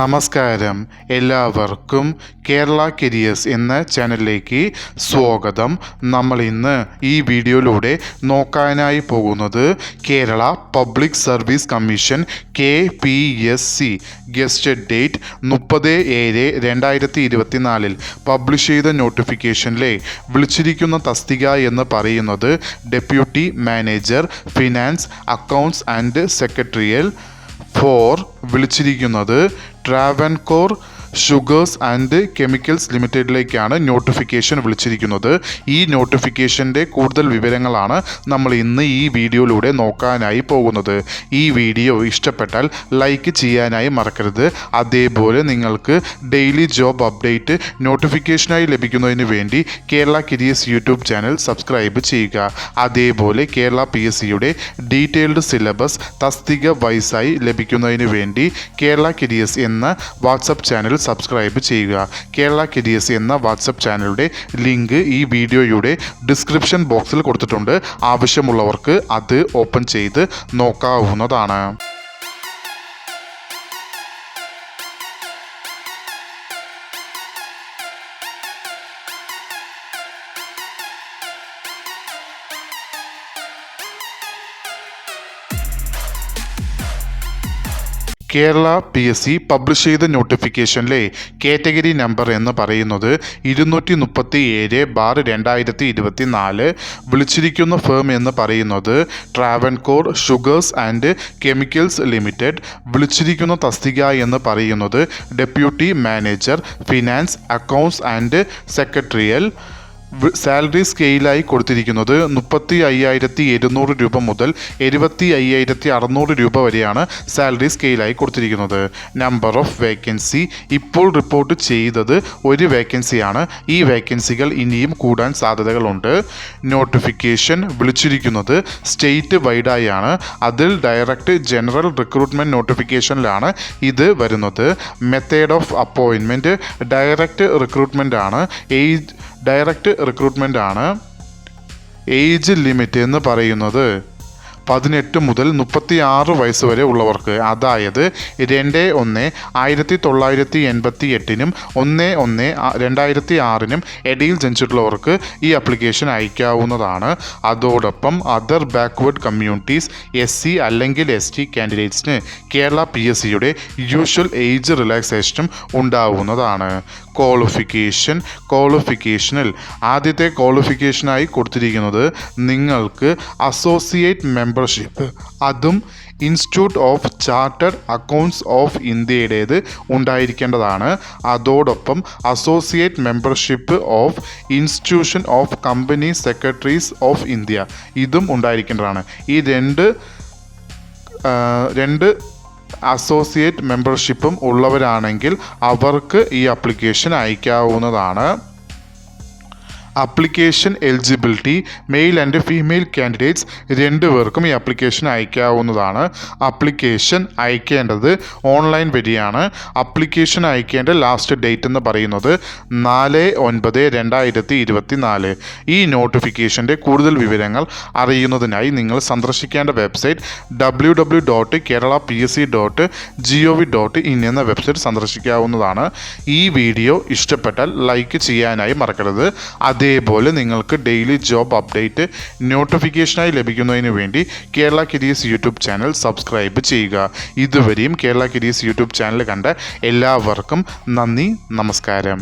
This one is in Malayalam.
നമസ്കാരം, എല്ലാവർക്കും കേരള കരിയേഴ്സ് എന്ന ചാനലിലേക്ക് സ്വാഗതം. നമ്മൾ ഇന്ന് ഈ വീഡിയോയിലൂടെ നോക്കാനായി പോകുന്നത് Kerala public service commission KPSC gazetted date 30/7/2024 publish ചെയ്ത നോട്ടിഫിക്കേഷനിലെ വിളിച്ചിരിക്കുന്ന തസ്തിക എന്ന് പറയുന്നത് deputy manager finance accounts and secretarial വിളിച്ചിരിക്കുന്നത് ട്രാവൻകോർ ഷുഗേഴ്സ് ആൻഡ് കെമിക്കൽസ് ലിമിറ്റഡിലേക്കാണ് നോട്ടിഫിക്കേഷൻ വിളിച്ചിരിക്കുന്നത്. ഈ നോട്ടിഫിക്കേഷൻ്റെ കൂടുതൽ വിവരങ്ങളാണ് നമ്മൾ ഇന്ന് ഈ വീഡിയോയിലൂടെ നോക്കാനായി പോകുന്നത്. ഈ വീഡിയോ ഇഷ്ടപ്പെട്ടാൽ ലൈക്ക് ചെയ്യാനായി മറക്കരുത്. അതേപോലെ നിങ്ങൾക്ക് ഡെയിലി ജോബ് അപ്ഡേറ്റ് നോട്ടിഫിക്കേഷനായി ലഭിക്കുന്നതിന് വേണ്ടി Kerala careers YouTube channel subscribe ചെയ്യുക. അതേപോലെ കേരള PSCയുടെ ഡീറ്റെയിൽഡ് സിലബസ് തസ്തിക വൈസായി ലഭിക്കുന്നതിന് വേണ്ടി കേരള കരിയേഴ്സ് എന്ന വാട്സപ്പ് ചാനൽ സബ്സ്ക്രൈബ് ചെയ്യുക. കേരള കരിയേഴ്സ് എന്ന വാട്സപ്പ് ചാനലിൻ്റെ ലിങ്ക് ഈ വീഡിയോയുടെ ഡിസ്ക്രിപ്ഷൻ ബോക്സിൽ കൊടുത്തിട്ടുണ്ട്. ആവശ്യമുള്ളവർക്ക് അത് ഓപ്പൺ ചെയ്ത് നോക്കാവുന്നതാണ്. കേരള PSC പബ്ലിഷ് ചെയ്ത നോട്ടിഫിക്കേഷനിലെ കാറ്റഗറി നമ്പർ എന്ന് പറയുന്നത് 237/2024. വിളിച്ചിരിക്കുന്ന ഫേം എന്ന് പറയുന്നത് Travancore sugars and chemicals limited. വിളിച്ചിരിക്കുന്ന തസ്തിക എന്ന് പറയുന്നത് deputy manager finance accounts and secretarial. Salary സ്കെയിലായി കൊടുത്തിരിക്കുന്നത് 35,700 രൂപ മുതൽ 75,600 രൂപ വരെയാണ് സാലറി സ്കെയിലായി കൊടുത്തിരിക്കുന്നത്. നമ്പർ ഓഫ് വേക്കൻസി ഇപ്പോൾ റിപ്പോർട്ട് ചെയ്തത് ഒരു വേക്കൻസിയാണ്. ഈ വേക്കൻസികൾ ഇനിയും കൂടാൻ സാധ്യതകളുണ്ട്. നോട്ടിഫിക്കേഷൻ വിളിച്ചിരിക്കുന്നത് സ്റ്റേറ്റ് വൈഡായാണ്. അതിൽ ഡയറക്റ്റ് ജനറൽ റിക്രൂട്ട്മെൻറ്റ് നോട്ടിഫിക്കേഷനിലാണ് ഇത് വരുന്നത്. Method of appointment direct recruitment ആണ്. ഏജ് ലിമിറ്റ് എന്ന് പറയുന്നത് 18 മുതൽ 36 വയസ്സ് വരെ ഉള്ളവർക്ക്, അതായത് 2/1/1988 1/1/2006 ഇടയിൽ ജനിച്ചിട്ടുള്ളവർക്ക് ഈ ആപ്ലിക്കേഷൻ അയക്കാവുന്നതാണ്. അതോടൊപ്പം അതർ ബാക്ക്വേർഡ് കമ്മ്യൂണിറ്റീസ് SC അല്ലെങ്കിൽ ST കാൻഡിഡേറ്റ്സിന് കേരള PSCയുടെ യൂഷ്വൽ ഏജ് റിലാക്സേഷനും ഉണ്ടാവുന്നതാണ്. ക്വാളിഫിക്കേഷനിൽ ആദ്യത്തെ ക്വാളിഫിക്കേഷനായി കൊടുത്തിരിക്കുന്നത് നിങ്ങൾക്ക് അസോസിയേറ്റ് മെമ്പർഷിപ്പ്, അതും institute of chartered accounts of ഇന്ത്യയുടേത് ഉണ്ടായിരിക്കേണ്ടതാണ്. അതോടൊപ്പം associate membership of institution of company secretaries of India ഇതും ഉണ്ടായിരിക്കേണ്ടതാണ്. ഈ രണ്ട് അസോസിയേറ്റ് മെമ്പർഷിപ്പും ഉള്ളവരാണെങ്കിൽ അവർക്ക് ഈ ആപ്ലിക്കേഷൻ അയക്കാവുന്നതാണ്. Application eligibility male and female candidates രണ്ടുപേർക്കും ഈ ആപ്ലിക്കേഷൻ അയക്കാവുന്നതാണ്. ആപ്ലിക്കേഷൻ അയക്കേണ്ടത് ഓൺലൈൻ വഴിയാണ്. ആപ്ലിക്കേഷൻ അയക്കേണ്ട ലാസ്റ്റ് ഡേറ്റ് എന്ന് പറയുന്നത് 4/9/2024. ഈ നോട്ടിഫിക്കേഷൻ്റെ കൂടുതൽ വിവരങ്ങൾ അറിയുന്നതിനായി നിങ്ങൾ സന്ദർശിക്കേണ്ട വെബ്സൈറ്റ് www.keralapsc.gov.in എന്ന വെബ്സൈറ്റ് സന്ദർശിക്കാവുന്നതാണ്. ഈ വീഡിയോ ഇഷ്ടപ്പെട്ടാൽ ലൈക്ക് ചെയ്യാനായി മറക്കരുത്. അതേപോലെ നിങ്ങൾക്ക് ഡെയിലി ജോബ് അപ്ഡേറ്റ് നോട്ടിഫിക്കേഷനായി ലഭിക്കുന്നതിന് വേണ്ടി Kerala careers YouTube channel subscribe ചെയ്യുക. ഇതുവരെയും കേരള കരിയേഴ്സ് യൂട്യൂബ് ചാനൽ കണ്ട എല്ലാവർക്കും നന്ദി, നമസ്കാരം.